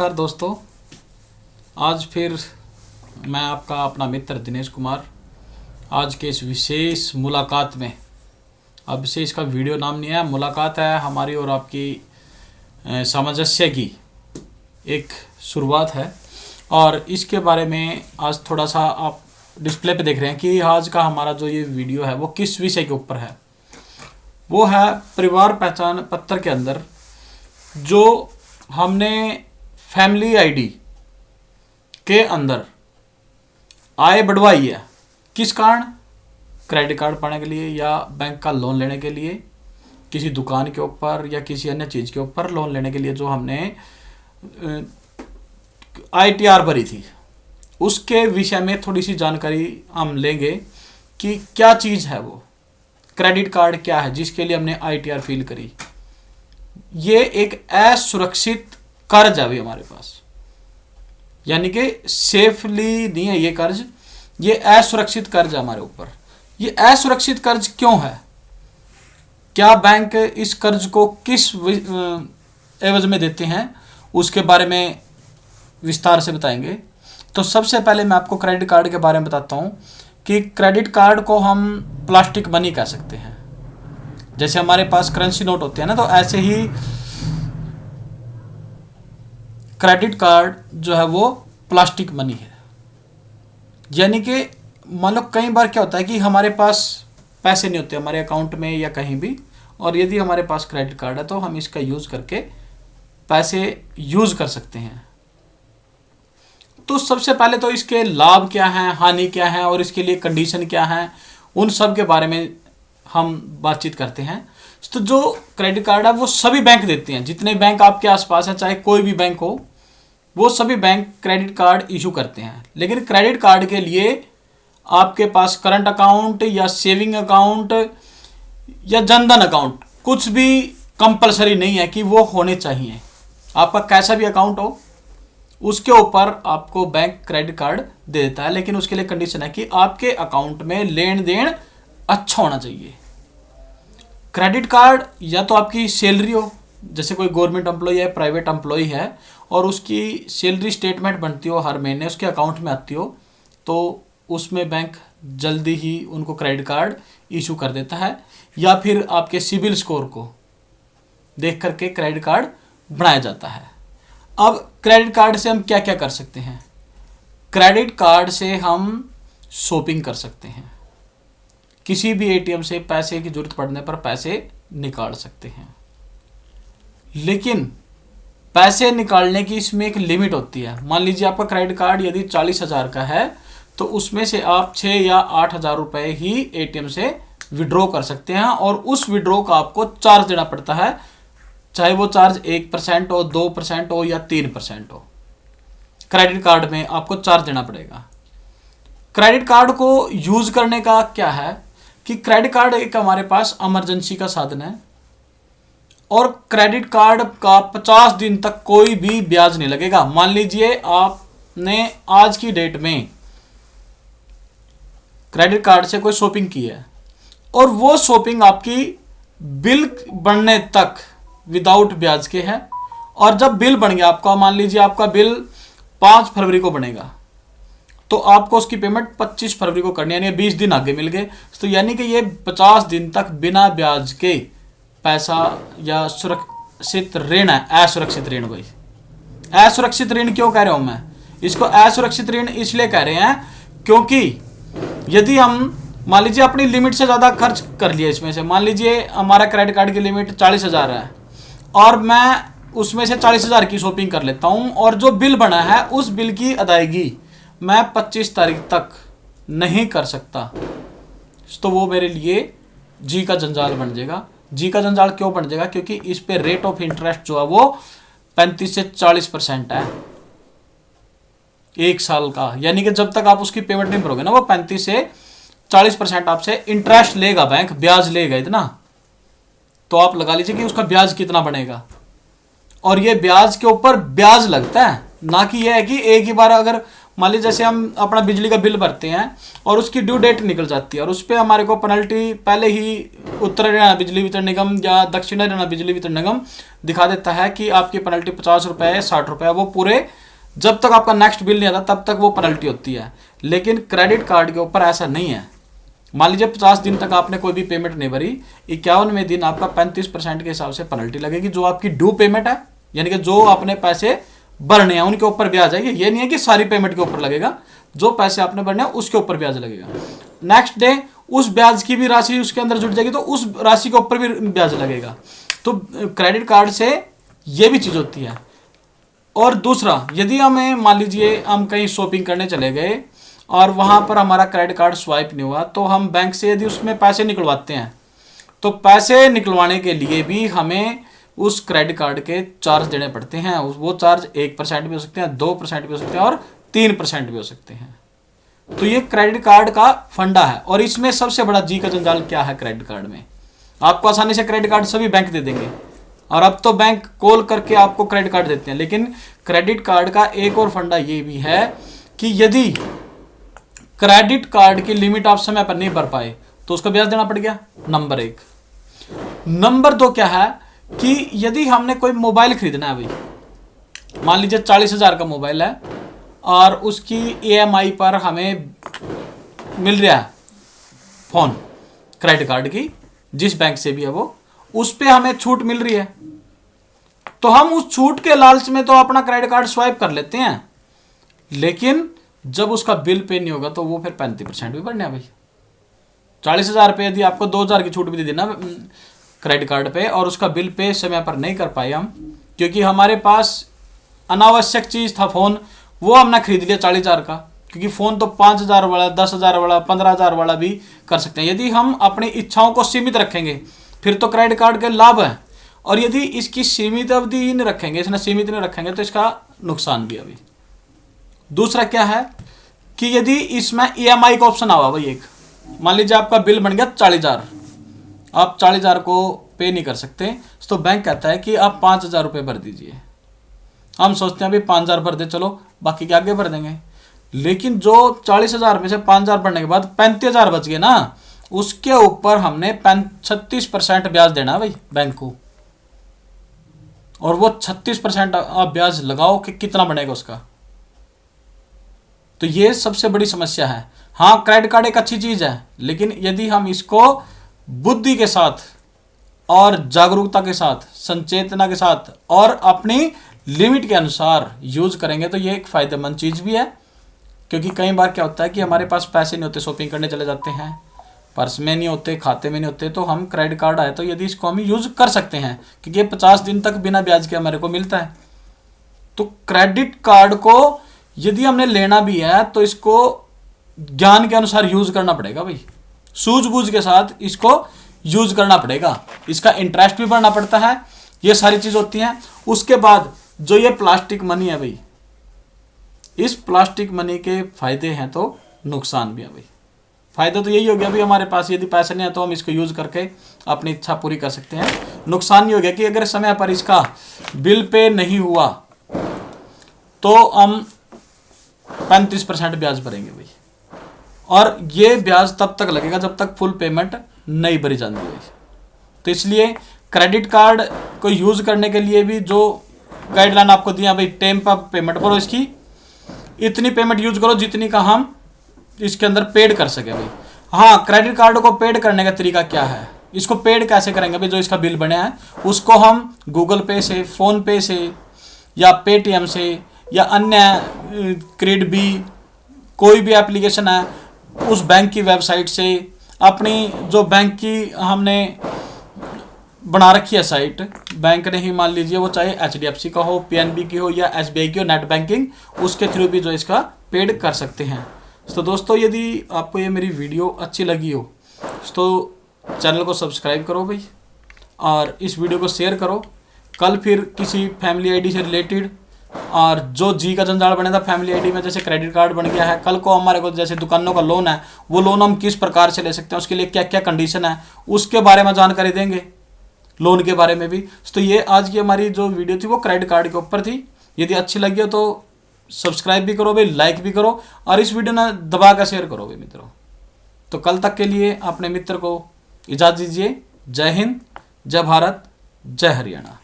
नमस्कार दोस्तों, आज फिर मैं आपका अपना मित्र दिनेश कुमार आज के इस विशेष मुलाकात में, अब से इसका वीडियो नाम नहीं है, मुलाकात है हमारी और आपकी सामंजस्य की एक शुरुआत है। और इसके बारे में आज थोड़ा सा आप डिस्प्ले पे देख रहे हैं कि आज का हमारा जो ये वीडियो है वो किस विषय के ऊपर है। वो है परिवार पहचान पत्र के अंदर जो हमने फैमिली आईडी के अंदर आय बढ़वाई है। किस कारण? क्रेडिट कार्ड पाने के लिए या बैंक का लोन लेने के लिए, किसी दुकान के ऊपर या किसी अन्य चीज़ के ऊपर लोन लेने के लिए जो हमने ITR भरी थी, उसके विषय में थोड़ी सी जानकारी हम लेंगे कि क्या चीज़ है वो, क्रेडिट कार्ड क्या है जिसके लिए हमने ITR फिल करी। ये एक असुरक्षित कर्ज है अभी हमारे पास, यानी कि सेफली नहीं है ये कर्ज, ये असुरक्षित कर्ज है हमारे ऊपर। ये असुरक्षित कर्ज क्यों है? क्या बैंक इस कर्ज को किस एवज में देते हैं, उसके बारे में विस्तार से बताएंगे। तो सबसे पहले मैं आपको क्रेडिट कार्ड के बारे में बताता हूँ कि क्रेडिट कार्ड को हम प्लास्टिक मनी कह सकते हैं। जैसे हमारे पास करेंसी नोट होते हैं ना, तो ऐसे ही क्रेडिट कार्ड जो है वो प्लास्टिक मनी है। यानी कि मान लो कई बार क्या होता है कि हमारे पास पैसे नहीं होते हमारे अकाउंट में या कहीं भी, और यदि हमारे पास क्रेडिट कार्ड है तो हम इसका यूज़ करके पैसे यूज़ कर सकते हैं। तो सबसे पहले तो इसके लाभ क्या हैं, हानि क्या है और इसके लिए कंडीशन क्या है, उन सब के बारे में हम बातचीत करते हैं। तो जो क्रेडिट कार्ड है वो सभी बैंक देते हैं, जितने बैंक आपके आसपास हैं, चाहे कोई भी बैंक हो, वो सभी बैंक क्रेडिट कार्ड इशू करते हैं। लेकिन क्रेडिट कार्ड के लिए आपके पास करंट अकाउंट या सेविंग अकाउंट या जनधन अकाउंट कुछ भी कंपलसरी नहीं है कि वो होने चाहिए। आपका कैसा भी अकाउंट हो उसके ऊपर आपको बैंक क्रेडिट कार्ड दे देता है, लेकिन उसके लिए कंडीशन है कि आपके अकाउंट में लेन देन अच्छा होना चाहिए। क्रेडिट कार्ड या तो आपकी सैलरी हो, जैसे कोई गवर्नमेंट एम्प्लॉय है, प्राइवेट एम्प्लॉय है, और उसकी सैलरी स्टेटमेंट बनती हो हर महीने, उसके अकाउंट में आती हो, तो उसमें बैंक जल्दी ही उनको क्रेडिट कार्ड इशू कर देता है। या फिर आपके सिबिल स्कोर को देख करके क्रेडिट कार्ड बनाया जाता है। अब क्रेडिट कार्ड से हम क्या क्या कर सकते हैं? क्रेडिट कार्ड से हम शॉपिंग कर सकते हैं, किसी भी ATM से पैसे की जरूरत पड़ने पर पैसे निकाल सकते हैं। लेकिन पैसे निकालने की इसमें एक लिमिट होती है। मान लीजिए आपका क्रेडिट कार्ड यदि 40,000 का है तो उसमें से आप 6 या 8,000 रुपये ही ATM से विड्रॉ कर सकते हैं, और उस विड्रॉ का आपको चार्ज देना पड़ता है, चाहे वो चार्ज 1% हो, 2% हो या 3% हो। क्रेडिट कार्ड में आपको चार्ज देना पड़ेगा। क्रेडिट कार्ड को यूज़ करने का क्या है कि क्रेडिट कार्ड एक हमारे पास इमरजेंसी का साधन है, और क्रेडिट कार्ड का 50 दिन तक कोई भी ब्याज नहीं लगेगा। मान लीजिए आपने आज की डेट में क्रेडिट कार्ड से कोई शॉपिंग की है और वो शॉपिंग आपकी बिल बनने तक विदाउट ब्याज के है, और जब बिल बन गया आपका, मान लीजिए आपका बिल 5 फरवरी को बनेगा, तो आपको उसकी पेमेंट 25 फरवरी को करनी है, यानी 20 दिन आगे मिल गए। तो यानी कि ये 50 दिन तक बिना ब्याज के पैसा या सुरक्षित ऋण है। असुरक्षित ऋण, भाई असुरक्षित ऋण क्यों कह रहा हूं मैं इसको? असुरक्षित ऋण इसलिए कह रहे हैं क्योंकि यदि हम मान लीजिए अपनी लिमिट से ज़्यादा खर्च कर लिया, इसमें से मान लीजिए हमारा क्रेडिट कार्ड की लिमिट 40,000 है और मैं उसमें से 40,000 की शॉपिंग कर लेता हूं, और जो बिल बना है उस बिल की अदायगी मैं 25 तारीख तक नहीं कर सकता, तो वो मेरे लिए जी का जंजाल बन जाएगा। जी का जंजाल क्यों बन जाएगा? क्योंकि इस पे रेट ऑफ इंटरेस्ट जो है वो 35 से 40% है एक साल का। यानी कि जब तक आप उसकी पेमेंट नहीं भरोगे ना, वो 35 से 40% आपसे इंटरेस्ट लेगा, बैंक ब्याज लेगा इतना। तो आप लगा लीजिए कि उसका ब्याज कितना बनेगा, और ये ब्याज के ऊपर ब्याज लगता है, ना कि यह है कि एक ही बार अगर मान लीजिए जैसे हम अपना बिजली का बिल भरते हैं और उसकी ड्यू डेट निकल जाती है और उस पर हमारे को पेनल्टी पहले ही उत्तर हरियाणा बिजली वितरण निगम या दक्षिण हरियाणा बिजली वितरण निगम दिखा देता है कि आपकी पेनल्टी 50 रुपये है, 60 रुपये है। वो पूरे जब तक आपका नेक्स्ट बिल नहीं आता तब तक वो पेनल्टी होती है। लेकिन क्रेडिट कार्ड के ऊपर ऐसा नहीं है। मान लीजिए 50 दिन तक आपने कोई भी पेमेंट नहीं भरी, 51वें दिन आपका 35% के हिसाब से पेनल्टी लगेगी। जो आपकी ड्यू पेमेंट है, यानी कि जो आपने पैसे भरने हैं उनके ऊपर ब्याज आएगी। ये नहीं है कि सारी पेमेंट के ऊपर लगेगा, जो पैसे आपने भरने हैं उसके ऊपर ब्याज लगेगा। नेक्स्ट डे उस ब्याज की भी राशि उसके अंदर जुड़ जाएगी तो उस राशि के ऊपर भी ब्याज लगेगा। तो क्रेडिट कार्ड से ये भी चीज़ होती है। और दूसरा, यदि हमें मान लीजिए हम कहीं शॉपिंग करने चले गए और वहाँ पर हमारा क्रेडिट कार्ड स्वाइप नहीं हुआ, तो हम बैंक से यदि उसमें पैसे निकलवाते हैं तो पैसे निकलवाने के लिए भी हमें उस क्रेडिट कार्ड के चार्ज देने पड़ते हैं। वो चार्ज 1% भी हो सकते हैं, 2% भी हो सकते हैं और 3% भी हो सकते हैं। तो ये क्रेडिट कार्ड का फंडा है। और इसमें सबसे बड़ा जी का जंजाल क्या है, क्रेडिट कार्ड में आपको आसानी से क्रेडिट कार्ड सभी बैंक दे देंगे और अब तो बैंक कॉल करके आपको क्रेडिट कार्ड देते हैं। लेकिन क्रेडिट कार्ड का एक और फंडा ये भी है कि यदि क्रेडिट कार्ड की लिमिट आप समय पर नहीं भर पाए तो उसका ब्याज देना पड़ गया, नंबर 1। नंबर 2 क्या है कि यदि हमने कोई मोबाइल खरीदना है, भाई मान लीजिए 40,000 का मोबाइल है और उसकी EMI पर हमें मिल रहा है फोन क्रेडिट कार्ड की, जिस बैंक से भी है वो, उस पे हमें छूट मिल रही है, तो हम उस छूट के लालच में तो अपना क्रेडिट कार्ड स्वाइप कर लेते हैं। लेकिन जब उसका बिल पे नहीं होगा तो वो फिर 35% भी भरना है भाई। 40,000 पे यदि आपको 2,000 की छूट भी दे देना क्रेडिट कार्ड पे और उसका बिल पे समय पर नहीं कर पाए हम, क्योंकि हमारे पास अनावश्यक चीज़ था फ़ोन, वो हमने खरीद लिया 40,000 का, क्योंकि फ़ोन तो 5,000 वाला, 10,000 वाला, 15,000 वाला भी कर सकते हैं। यदि हम अपनी इच्छाओं को सीमित रखेंगे फिर तो क्रेडिट कार्ड के लाभ हैं, और यदि इसकी सीमित अवधि ही नहीं रखेंगे, इसने सीमित नहीं रखेंगे तो इसका नुकसान भी। अभी दूसरा क्या है कि यदि इसमें EMI का ऑप्शन आवा भाई, एक मान लीजिए आपका बिल बन गया 40,000, आप 40,000 को पे नहीं कर सकते तो बैंक कहता है कि आप 5,000 रुपये भर दीजिए। हम सोचते हैं अभी 5,000 भर दे, चलो बाकी के आगे भर देंगे। लेकिन जो 40,000 में से 5,000 भरने के बाद 35,000 बच गए ना, उसके ऊपर हमने 36% ब्याज देना है भाई बैंक को। और वो 36% आप ब्याज लगाओ कि कितना बनेगा उसका। तो ये सबसे बड़ी समस्या है। हाँ, क्रेडिट कार्ड एक अच्छी चीज़ है, लेकिन यदि हम इसको बुद्धि के साथ और जागरूकता के साथ, संचेतना के साथ और अपनी लिमिट के अनुसार यूज करेंगे तो ये एक फ़ायदेमंद चीज़ भी है। क्योंकि कई बार क्या होता है कि हमारे पास पैसे नहीं होते, शॉपिंग करने चले जाते हैं, पर्स में नहीं होते, खाते में नहीं होते, तो हम क्रेडिट कार्ड आए तो यदि इसको हम यूज़ कर सकते हैं, क्योंकि ये 50 दिन तक बिना ब्याज के हमारे को मिलता है। तो क्रेडिट कार्ड को यदि हमने लेना भी है तो इसको ज्ञान के अनुसार यूज करना पड़ेगा भाई, सूझबूझ के साथ इसको यूज करना पड़ेगा। इसका इंटरेस्ट भी भरना पड़ता है, ये सारी चीज होती हैं। उसके बाद जो ये प्लास्टिक मनी है भाई, इस प्लास्टिक मनी के फायदे हैं तो नुकसान भी है भाई। फायदा तो यही हो गया भाई, हमारे पास यदि पैसे नहीं है तो हम इसको यूज करके अपनी इच्छा पूरी कर सकते हैं। नुकसान ये हो गया कि अगर समय पर इसका बिल पे नहीं हुआ तो हम 35% ब्याज भरेंगे भाई, और ये ब्याज तब तक लगेगा जब तक फुल पेमेंट नहीं भरी जाती है। तो इसलिए क्रेडिट कार्ड को यूज करने के लिए भी जो गाइडलाइन आपको दिया भाई, टाइम पर पेमेंट करो, इसकी इतनी पेमेंट यूज करो जितनी का हम इसके अंदर पेड कर सके भाई। हाँ, क्रेडिट कार्ड को पेड करने का तरीका क्या है, इसको पेड कैसे करेंगे भाई? जो इसका बिल बना है उसको हम गूगल पे से, फोन पे से या पेटीएम से या अन्य क्रेडिट भी कोई भी एप्लीकेशन है उस बैंक की वेबसाइट से, अपनी जो बैंक की हमने बना रखी है साइट, बैंक ने ही मान लीजिए वो चाहे HDFC का हो, PNB की हो या SBI की हो, नेट बैंकिंग, उसके थ्रू भी जो इसका पेड कर सकते हैं। तो दोस्तों, यदि आपको ये मेरी वीडियो अच्छी लगी हो तो चैनल को सब्सक्राइब करो भाई, और इस वीडियो को शेयर करो। कल फिर किसी फैमिली आईडी से रिलेटेड, और जो जी का जंजाल बने था फैमिली आईडी में, जैसे क्रेडिट कार्ड बन गया है, कल को हमारे को जैसे दुकानों का लोन है, वो लोन हम किस प्रकार से ले सकते हैं, उसके लिए क्या क्या कंडीशन है, उसके बारे में जानकारी देंगे, लोन के बारे में भी। तो ये आज की हमारी जो वीडियो थी वो क्रेडिट कार्ड के ऊपर थी। यदि अच्छी लगी हो तो सब्सक्राइब भी करो भाई, लाइक भी करो और इस वीडियो ना दबा कर शेयर करो भाई मित्रों। तो कल तक के लिए अपने मित्र को इजाज़त दीजिए। जय हिंद, जय भारत, जय हरियाणा।